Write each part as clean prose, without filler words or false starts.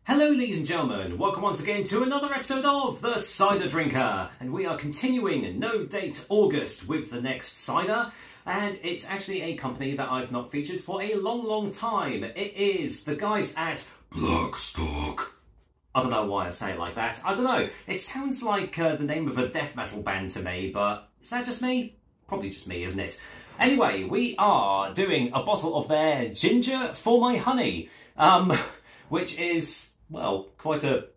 Hello ladies and gentlemen, welcome once again to another episode of The Cider Drinker, and we are continuing No Date August with the next cider, and it's actually a company that I've not featured for a long time. It is the guys at Blak Stoc. I don't know why I say it like that. I don't know, it sounds like the name of a death metal band to me, but is that just me? Probably just me, isn't it? Anyway, we are doing a bottle of their Ginger for My Honey, which is, well, quite a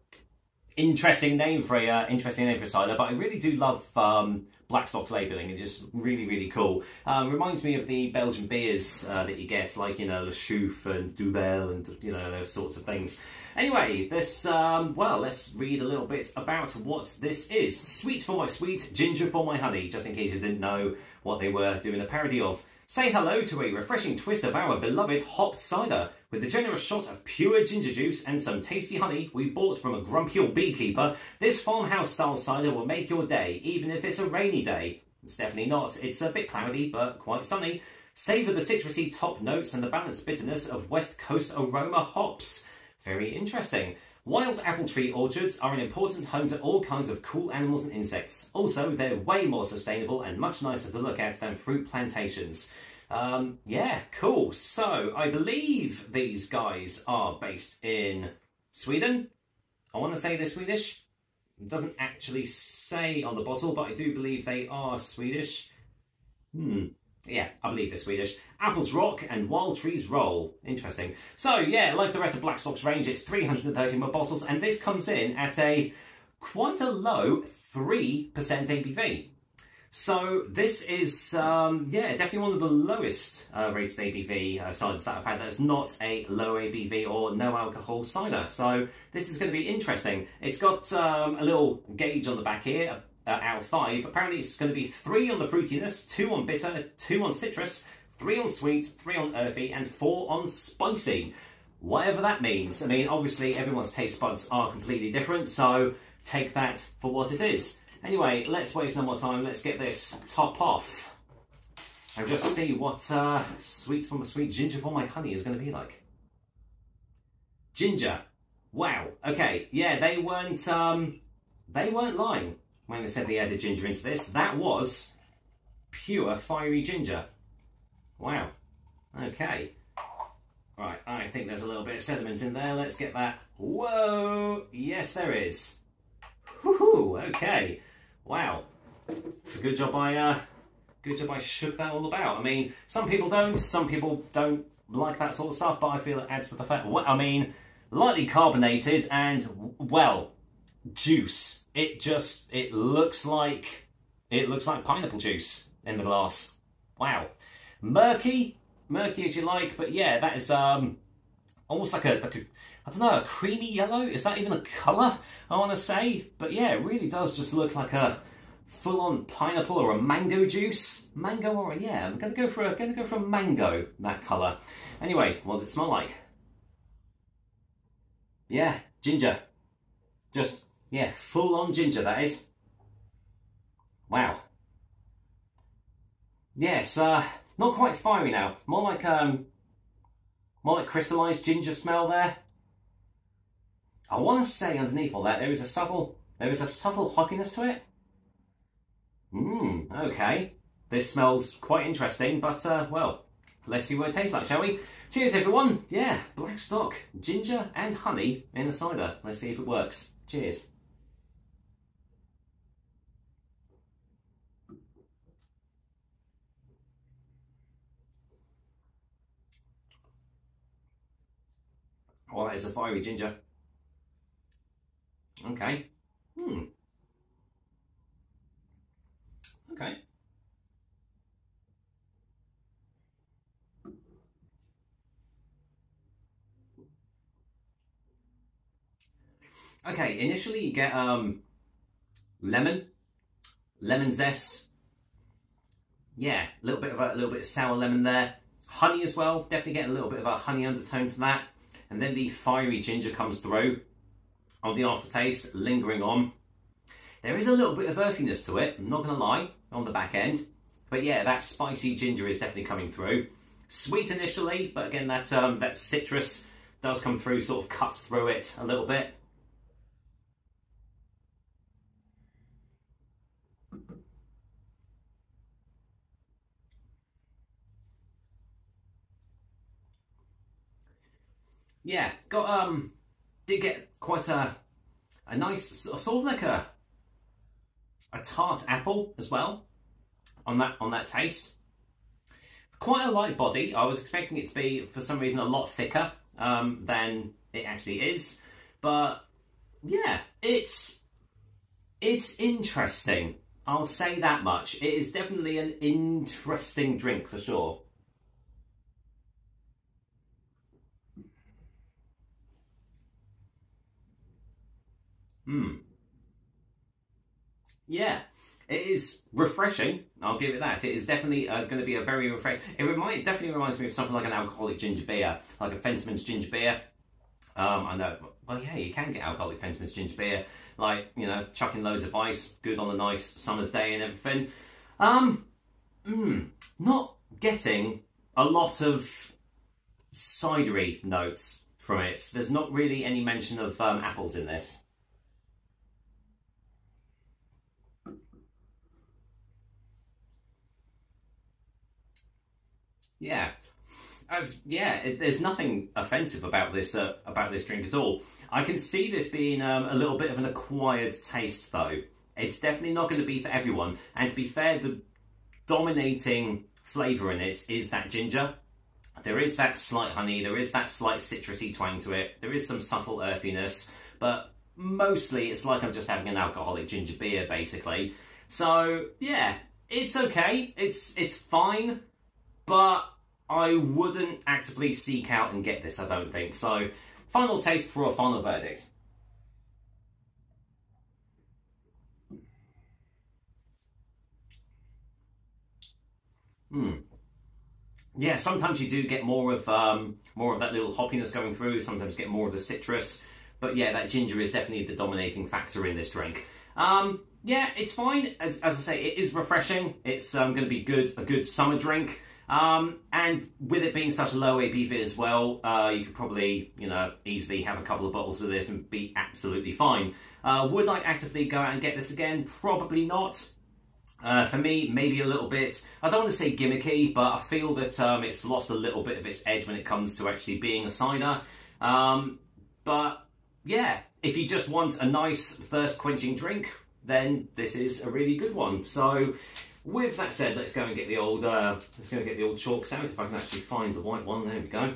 interesting name for a cider. But I really do love Blak Stoc's labelling. It's just really cool. Reminds me of the Belgian beers that you get, like, you know, Le Chouffe and Duvel and, you know, those sorts of things. Anyway, this, well, let's read a little bit about what this is. Sweet for my sweet, ginger for my honey, just in case you didn't know what they were doing a parody of. Say hello to a refreshing twist of our beloved hopped cider. With the generous shot of pure ginger juice and some tasty honey we bought from a grumpy old beekeeper, this farmhouse-style cider will make your day, even if it's a rainy day. It's definitely not. It's a bit cloudy, but quite sunny. Savour the citrusy top notes and the balanced bitterness of West Coast aroma hops. Very interesting. Wild apple tree orchards are an important home to all kinds of cool animals and insects. Also, they're way more sustainable and much nicer to look at than fruit plantations. Yeah, cool. So, I believe these guys are based in Sweden. I want to say they're Swedish. It doesn't actually say on the bottle, but I do believe they are Swedish. Yeah, I believe they're Swedish. Apples rock and wild trees roll. Interesting. So, yeah, like the rest of Blak Stoc's range, it's 330 ml bottles, and this comes in at quite a low 3% ABV. So this is, yeah, definitely one of the lowest rated ABV ciders that I've had. That's not a low ABV or no alcohol cider. So this is going to be interesting. It's got a little gauge on the back here, out of 5. Apparently it's going to be 3 on the fruitiness, 2 on bitter, 2 on citrus, 3 on sweet, 3 on earthy, and 4 on spicy. Whatever that means. I mean, obviously everyone's taste buds are completely different, so take that for what it is. Anyway, let's waste no more time. Let's get this top off and just see what sweet for my sweet, ginger for my honey is going to be like. Ginger. Wow. Okay. Yeah, they weren't lying when they said they added ginger into this. That was pure fiery ginger. Wow. Okay. Right. I think there's a little bit of sediment in there. Let's get that. Whoa. Yes, there is. Woohoo! Okay. Wow. Good job I shook that all about. I mean, some people don't like that sort of stuff, but I feel it adds to the fact. Well, I mean, lightly carbonated and, well, juice. It looks like pineapple juice in the glass. Wow. Murky as you like, but yeah, that is almost like a I don't know, a creamy yellow? Is that even a colour, I want to say? But yeah, it really does just look like a full-on pineapple or a mango juice. Mango or yeah, I'm gonna go for a mango, that colour. Anyway, what does it smell like? Yeah, ginger. Just, yeah, full-on ginger, that is. Wow. Yes, not quite fiery now. More like crystallised ginger smell there. I want to say underneath all that there is a subtle hoppiness to it. Okay. This smells quite interesting, but well, let's see what it tastes like, shall we? Cheers, everyone. Yeah, Blak Stoc, ginger and honey in a cider. Let's see if it works. Cheers. Well, that is a fiery ginger. Okay. Okay. Okay, initially you get lemon zest. Yeah, a little bit of sour lemon there. Honey as well, definitely getting a little bit of a honey undertone to that. And then the fiery ginger comes through on the aftertaste, lingering on. There is a little bit of earthiness to it, I'm not going to lie, on the back end. But yeah, that spicy ginger is definitely coming through. Sweet initially, but again, that citrus does come through, sort of cuts through it a little bit. Yeah, did get quite a nice sort of like a tart apple as well on that taste. Quite a light body. I was expecting it to be, for some reason, a lot thicker than it actually is. But yeah, it's interesting. I'll say that much. It is definitely an interesting drink for sure. Yeah, it is refreshing. I'll give it that. It is definitely going to be a very refreshing. It definitely reminds me of something like an alcoholic ginger beer, like a Fentimans ginger beer. I know. Well, yeah, you can get alcoholic Fentimans ginger beer, like, you know, chucking loads of ice, good on a nice summer's day and everything. Not getting a lot of cidery notes from it. There's not really any mention of apples in this. Yeah, there's nothing offensive about this drink at all. I can see this being a little bit of an acquired taste, though. It's definitely not going to be for everyone. And to be fair, the dominating flavour in it is that ginger. There is that slight honey. There is that slight citrusy twang to it. There is some subtle earthiness, but mostly it's like I'm just having an alcoholic ginger beer, basically. So yeah, it's okay. It's fine. But I wouldn't actively seek out and get this, I don't think. So, final taste for a final verdict. Yeah, sometimes you do get more of that little hoppiness going through. Sometimes you get more of the citrus. But yeah, that ginger is definitely the dominating factor in this drink. Yeah, it's fine. As I say, it is refreshing. It's going to be a good summer drink. And with it being such a low ABV as well, you could probably, you know, easily have a couple of bottles of this and be absolutely fine. Would I actively go out and get this again? Probably not. For me, maybe a little bit, I don't want to say gimmicky, but I feel that it's lost a little bit of its edge when it comes to actually being a cider. But yeah, if you just want a nice thirst-quenching drink, then this is a really good one. So, with that said, let's go and get the old chalks out. If I can actually find the white one, there we go.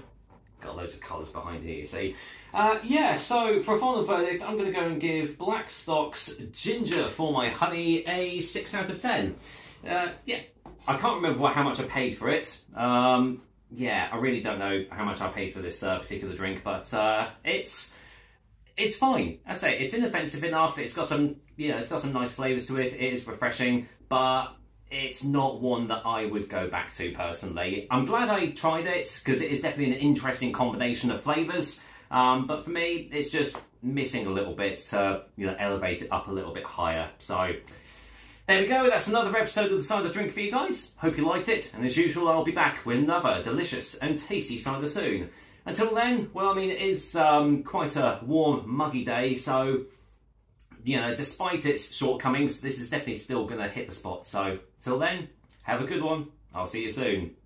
Got loads of colours behind here, you see. Yeah, so for a final verdict, I'm going to go and give Blak Stoc's Ginger for My Honey a 6 out of 10. Yeah, I can't remember how much I paid for it. Yeah, I really don't know how much I paid for this particular drink, but it's fine. I say it's inoffensive enough. It's got some, it's got some nice flavours to it. It is refreshing, but it's not one that I would go back to personally. I'm glad I tried it because it is definitely an interesting combination of flavours. But for me, it's just missing a little bit to elevate it up a little bit higher. So there we go. That's another episode of the Cider Drink for you guys. Hope you liked it. And as usual, I'll be back with another delicious and tasty cider soon. Until then, well, I mean, it is quite a warm, muggy day, so despite its shortcomings, this is definitely still going to hit the spot. So, till then, have a good one. I'll see you soon.